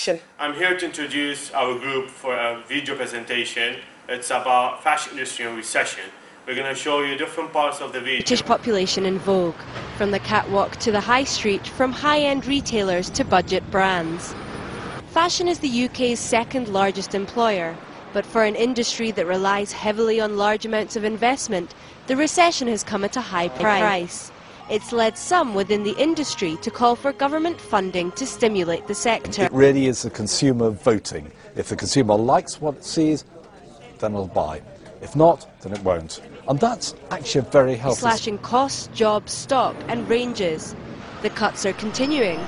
fashion. I'm here to introduce our group for a video presentation. It's about fashion industry and recession. We're going to show you different parts of the video. British population in vogue, from the catwalk to the high street, from high-end retailers to budget brands. Fashion is the UK's second largest employer, but for an industry that relies heavily on large amounts of investment, the recession has come at a high price. It's led some within the industry to call for government funding to stimulate the sector. It really is the consumer voting. If the consumer likes what it sees, then it'll buy. If not, then it won't. And that's actually a very healthy... Slashing costs, jobs, stock and ranges. The cuts are continuing.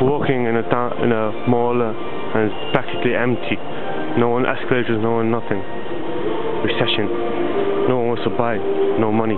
Walking in a mall and it's practically empty. No one escalators, no one nothing. Recession. No one wants to buy. No money.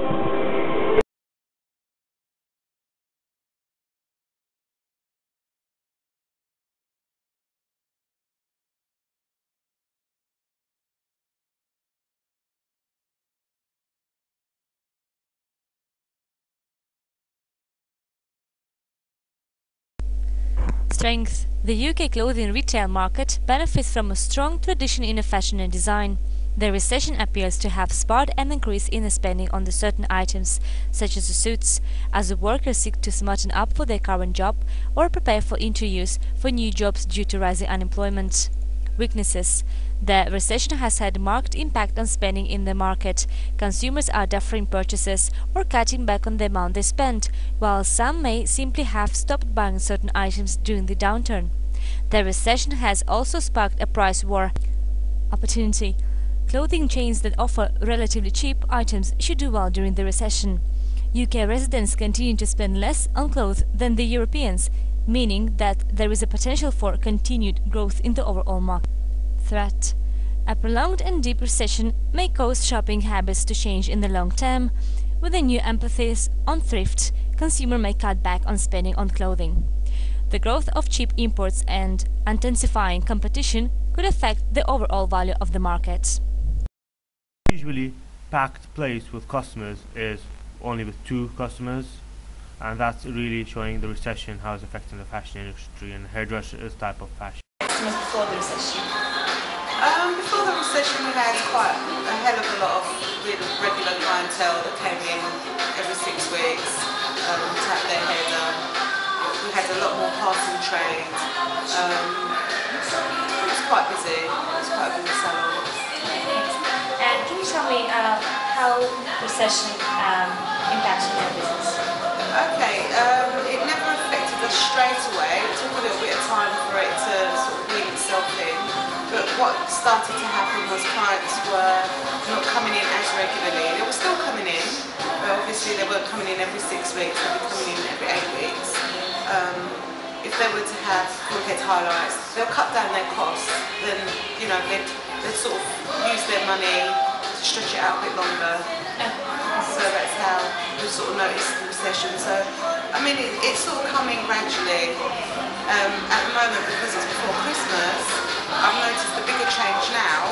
Strength. The UK clothing retail market benefits from a strong tradition in fashion and design. The recession appears to have sparked an increase in spending on the certain items, such as the suits, as the workers seek to smarten up for their current job or prepare for interviews for new jobs due to rising unemployment. Weaknesses. The recession has had a marked impact on spending in the market. Consumers are deferring purchases or cutting back on the amount they spend, while some may simply have stopped buying certain items during the downturn. The recession has also sparked a price war. Opportunity. Clothing chains that offer relatively cheap items should do well during the recession. UK residents continue to spend less on clothes than the Europeans, meaning that there is a potential for continued growth in the overall market. Threat. A prolonged and deep recession may cause shopping habits to change in the long term. With a new emphasis on thrift, consumers may cut back on spending on clothing. The growth of cheap imports and intensifying competition could affect the overall value of the market. Usually packed place with customers is only with 2 customers, and that's really showing the recession how it's affecting the fashion industry and hairdressers type of fashion. Before the recession? Before the recession we had quite a hell of a lot of regular clientele that came in every 6 weeks, tapped their hair done. We had a lot more passing trade. It was quite busy. It was quite a busy salon. And can you tell me how recession impacts on your business? Okay, it never affected us straight away. It took a little bit of time for it to sort of wean itself in. But what started to happen was clients were not coming in as regularly. They were still coming in, but obviously they weren't coming in every 6 weeks. They were coming in every 8 weeks. If they were to have full-head highlights, they'll cut down their costs. Then they'd sort of use their money to stretch it out a bit longer. So that's how we sort of noticed the recession. So I mean, it's sort of coming gradually. At the moment, because it's before Christmas, I've noticed a bigger change now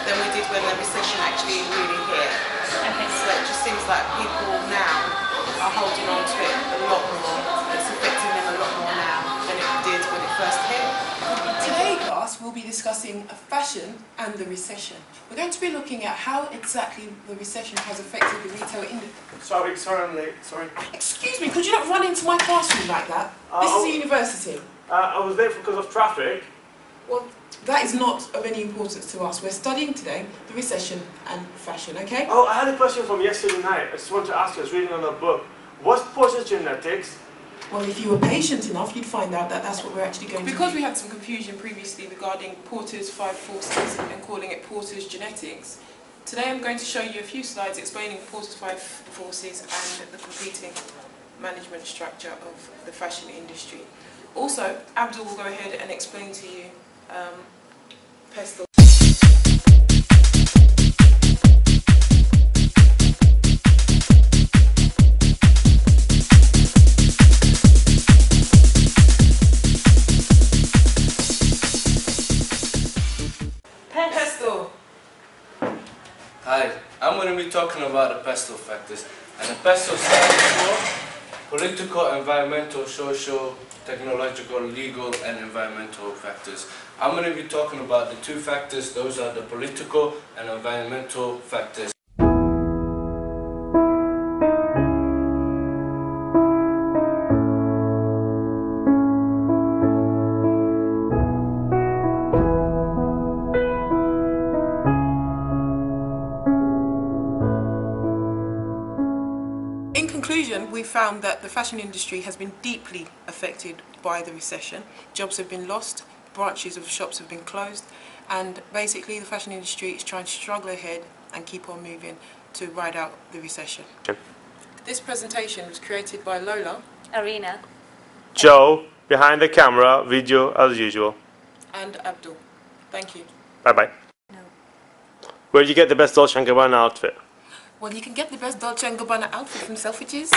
than we did when the recession actually really hit. So it just seems like people now are holding on to it a lot more. It's affecting them a lot more now than it did when it first hit. Today, class, we'll be discussing fashion and the recession. We're going to be looking at how exactly the recession has affected the retail industry. Sorry, I'm late. Sorry. Excuse me, could you not run into my classroom like that? This is a university. I was late because of traffic. Well, that is not of any importance to us. We're studying today the recession and fashion, okay? Oh, I had a question from yesterday night. I just wanted to ask you, I was reading on a book. What's Porter's genetics? Well, if you were patient enough, you'd find out that that's what we're actually going to do. Because we had some confusion previously regarding Porter's 5 forces and calling it Porter's genetics, today I'm going to show you a few slides explaining Porter's 5 forces and the competing management structure of the fashion industry. Also, Abdul will go ahead and explain to you pestle. Hi, I'm going to be talking about the pestle factors, and the pestle stands for Political, environmental, social, technological, legal and environmental factors. I'm going to be talking about the two factors. Those are the political and environmental factors. In conclusion, we found that the fashion industry has been deeply affected by the recession. Jobs have been lost, branches of shops have been closed, and basically the fashion industry is trying to struggle ahead and keep on moving to ride out the recession. This presentation was created by Lola, Arena, Joe, behind the camera, video as usual. and Abdul. Thank you. Bye-bye. Where did you get the best Dolce & Gabbana outfit? Well, you can get the best Dolce & Gabbana outfit from Selfridges.